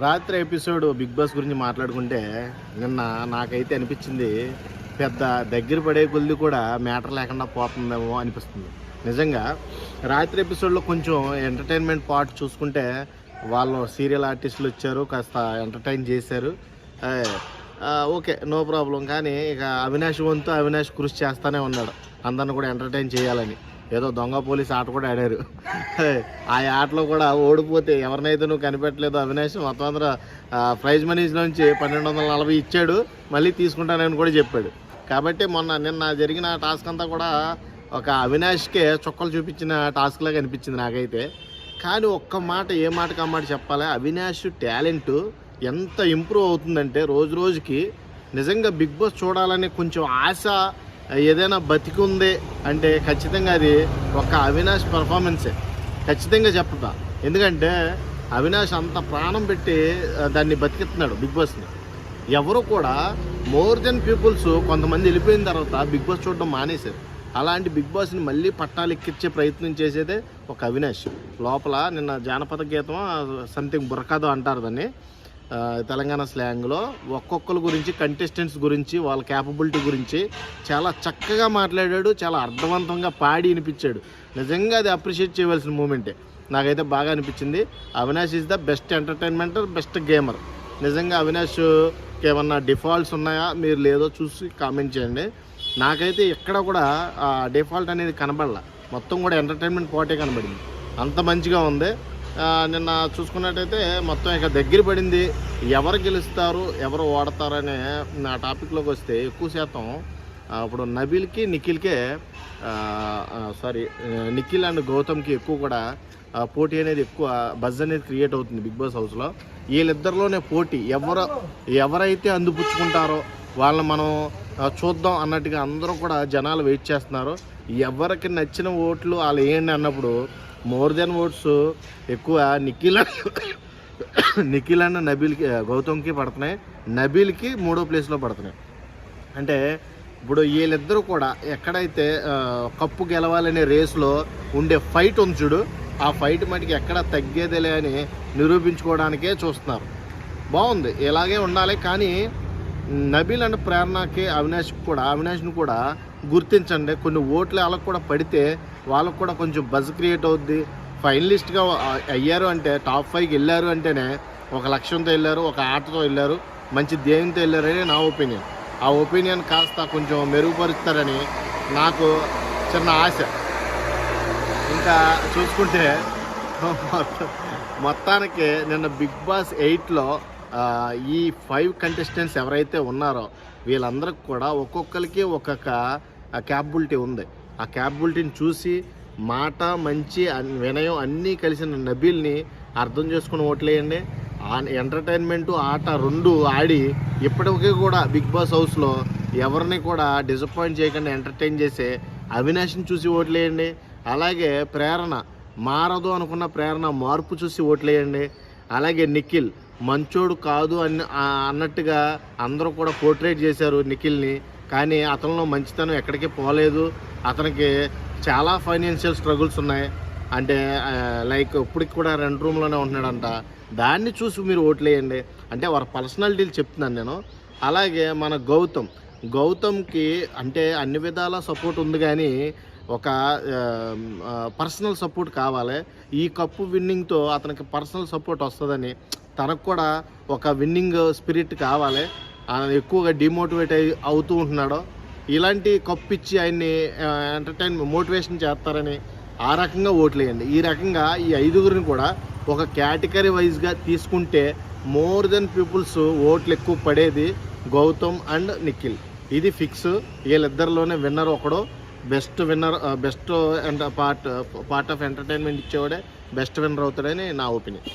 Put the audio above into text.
రాత్రి episode big boss గురించి మాట్లాడుకుంటే నిన్న నాకైతే అనిపించింది పెద్ద దగ్గర పడే కొద్ది కూడా మ్యాటర్ లేకుండా పోతుందేమో అనిపిస్తుంది. నిజంగా రాత్రి ఎపిసోడ్లో కొంచెం ఎంటర్టైన్మెంట్ పార్ట్ చూసుకుంటే వాళ్ళు సీరియల్ ఆర్టిస్టులు వచ్చారు, కాస్త ఎంటర్టైన్ చేశారు. Okay, no problem. కానీ ఇక అవినాష్ వంతు అవినాష్ కృషి చేస్తూనే ఉన్నాడు అందరిని కూడా ఎంటర్టైన్ చేయాలని. ఏదో దొంగ పోలీస్ ఆట కూడా ఆడారు. ఆ ఆటలో కూడా ఓడిపోతే ఎవరినైతే నువ్వు కనిపెట్టలేదు అవినాష్ మొత్తం అందరూ ప్రైజ్ మనీస్లోంచి 1240 ఇచ్చాడు, మళ్ళీ తీసుకుంటానని కూడా చెప్పాడు. కాబట్టి నిన్న జరిగిన టాస్క్ అంతా కూడా ఒక అవినాష్కే చుక్కలు చూపించిన టాస్క్ లాగా అనిపించింది నాకైతే. కానీ ఒక్క మాట, ఏ మాటకి ఆ మాట చెప్పాలి, అవినాష్ టాలెంట్ ఎంత ఇంప్రూవ్ అవుతుందంటే రోజు రోజుకి. నిజంగా బిగ్ బాస్ చూడాలని కొంచెం ఆశ ఏదైనా బతికుంది అంటే ఖచ్చితంగా అది ఒక అవినాష్ పర్ఫార్మెన్సే ఖచ్చితంగా చెప్తా. ఎందుకంటే అవినాష్ అంత ప్రాణం పెట్టి దాన్ని బతికిస్తున్నాడు బిగ్ బాస్ని. ఎవరు కూడా మోర్ దెన్ పీపుల్స్ కొంతమంది వెళ్ళిపోయిన తర్వాత బిగ్ బాస్ చూడడం మానేశారు. అలాంటి బిగ్ బాస్ని మళ్ళీ పట్టాలు ఎక్కించే ప్రయత్నం చేసేదే ఒక అవినాష్. లోపల నిన్న జానపద గీతం సంథింగ్ బుర్రకాదో అంటారు దాన్ని తెలంగాణ స్లాంగ్లో. ఒక్కొక్కరి గురించి, కంటెస్టెంట్స్ గురించి, వాళ్ళ క్యాపబిలిటీ గురించి చాలా చక్కగా మాట్లాడాడు, చాలా అర్థవంతంగా పాడి వినిపించాడు. నిజంగా అది అప్రిషియేట్ చేయవలసిన మూమెంటే. నాకైతే బాగా అనిపించింది. Avinash is the best entertainment, best gamer. నిజంగా అవినాష్కి ఏమన్నా డిఫాల్ట్స్ ఉన్నాయా, మీరు లేదో చూసి కామెంట్ చేయండి. నాకైతే ఎక్కడ కూడా డిఫాల్ట్ అనేది కనబడలా, మొత్తం కూడా ఎంటర్టైన్మెంట్ పార్టీ కనబడింది. అంత మంచిగా ఉంది. నిన్న చూసుకున్నట్టయితే మొత్తం ఇక దగ్గర పడింది. ఎవరు గెలుస్తారు, ఎవరు ఓడతారనే నా టాపిక్లోకి వస్తే ఎక్కువ శాతం ఇప్పుడు నబీల్కి, నిఖిల్కే నిఖిల్ అండ్ గౌతమ్కి ఎక్కువ కూడా పోటీ అనేది ఎక్కువ బజ్ అనేది క్రియేట్ అవుతుంది బిగ్ బాస్ హౌస్లో. వీళ్ళిద్దరిలోనే పోటీ. ఎవరైతే అందిపుచ్చుకుంటారో వాళ్ళని మనం చూద్దాం అన్నట్టుగా అందరూ కూడా జనాలు వెయిట్ చేస్తున్నారు. ఎవరికి నచ్చిన ఓట్లు వాళ్ళు వేయండి అన్నప్పుడు మోర్ దెన్ ఓట్స్ ఎక్కువ నిఖిల్ అండ్ నబీల్కి, గౌతమ్కి పడుతున్నాయి. నబీల్కి 3వ ప్లేస్లో పడుతున్నాయి. అంటే ఇప్పుడు వీళ్ళిద్దరూ కూడా ఎక్కడైతే కప్పు గెలవాలనే రేసులో ఉండే ఫైట్ ఉంది చూడు, ఆ ఫైట్ మటుకు ఎక్కడ తగ్గేదేలే అని నిరూపించుకోవడానికే చూస్తున్నారు. బాగుంది, ఇలాగే ఉండాలి. కానీ నబీల్ అండ్ ప్రేరణకి, అవినాష్ని కూడా గుర్తించండి. కొన్ని ఓట్లు వాళ్ళకు కూడా పడితే వాళ్ళకు కూడా కొంచెం బజ్ క్రియేట్ అవుద్ది. ఫైనలిస్ట్గా అయ్యారు అంటే, టాప్ 5కి వెళ్ళారు అంటేనే ఒక లక్ష్యంతో వెళ్ళారు, ఒక ఆటతో వెళ్ళారు, మంచి ధ్యేయంతో వెళ్ళారని నా ఒపీనియన్. ఆ ఒపీనియన్ కాస్త కొంచెం మెరుగుపరుస్తారని నాకు చిన్న ఆశ. ఇంకా చూసుకుంటే మొత్తానికి నిన్న బిగ్ బాస్ 8లో ఈ 5 కంటెస్టెంట్స్ ఎవరైతే ఉన్నారో వీళ్ళందరికి కూడా ఒక్కొక్కరికి ఒక్కొక్క క్యాపబిలిటీ ఉంది. ఆ క్యాపబిలిటీని చూసి మాట, మంచి వినయం అన్నీ కలిసిన నబీల్ని అర్థం చేసుకుని ఓట్లేయండి. ఎంటర్టైన్మెంటు, ఆట 2 ఆడి ఇప్పటికీ కూడా బిగ్ బాస్ హౌస్లో ఎవరిని కూడా డిసప్పాయింట్ చేయకుండా ఎంటర్టైన్ చేసే అవినాష్ని చూసి ఓట్లేయండి. అలాగే ప్రేరణ మారదు అనుకున్న ప్రేరణ మార్పు చూసి ఓట్లేయండి. అలాగే నిఖిల్ మంచోడు కాదు అన్నట్టుగా అందరూ కూడా పోర్ట్రేట్ చేశారు నిఖిల్ని. కానీ అతనిలో మంచితనం ఎక్కడికి పోలేదు. అతనికి చాలా ఫైనాన్షియల్ స్ట్రగుల్స్ ఉన్నాయి. అంటే లైక్ ఇప్పటికి కూడా 2 రూమ్లోనే ఉంటున్నాడంట. దాన్ని చూసి మీరు ఓట్లేయండి. అంటే వారి పర్సనాలిటీలు చెప్తున్నాను నేను. అలాగే మన గౌతమ్కి అంటే అన్ని విధాల సపోర్ట్ ఉంది, కానీ ఒక పర్సనల్ సపోర్ట్ కావాలి. ఈ కప్పు విన్నింగ్తో అతనికి పర్సనల్ సపోర్ట్ వస్తుందని, తనకు కూడా ఒక విన్నింగ్ స్పిరిట్ కావాలి. ఎక్కువగా డిమోటివేట్ అవుతూ ఉంటున్నాడు. ఇలాంటి కప్పు ఇచ్చి ఆయన్ని మోటివేషన్ చేస్తారని ఆ రకంగా ఓట్లేయండి. ఈ రకంగా ఈ 5గురిని కూడా ఒక కేటగిరీ వైజ్గా తీసుకుంటే మోర్ దెన్ పీపుల్స్ ఓట్లు ఎక్కువ పడేది గౌతమ్ అండ్ నిఖిల్. ఇది ఫిక్స్. వీళ్ళిద్దరిలోనే విన్నర్ ఒకడు. బెస్ట్ పార్ట్ ఆఫ్ ఎంటర్టైన్మెంట్ ఇచ్చేవాడే బెస్ట్ విన్నర్ అవుతాడని నా ఒపీనియన్.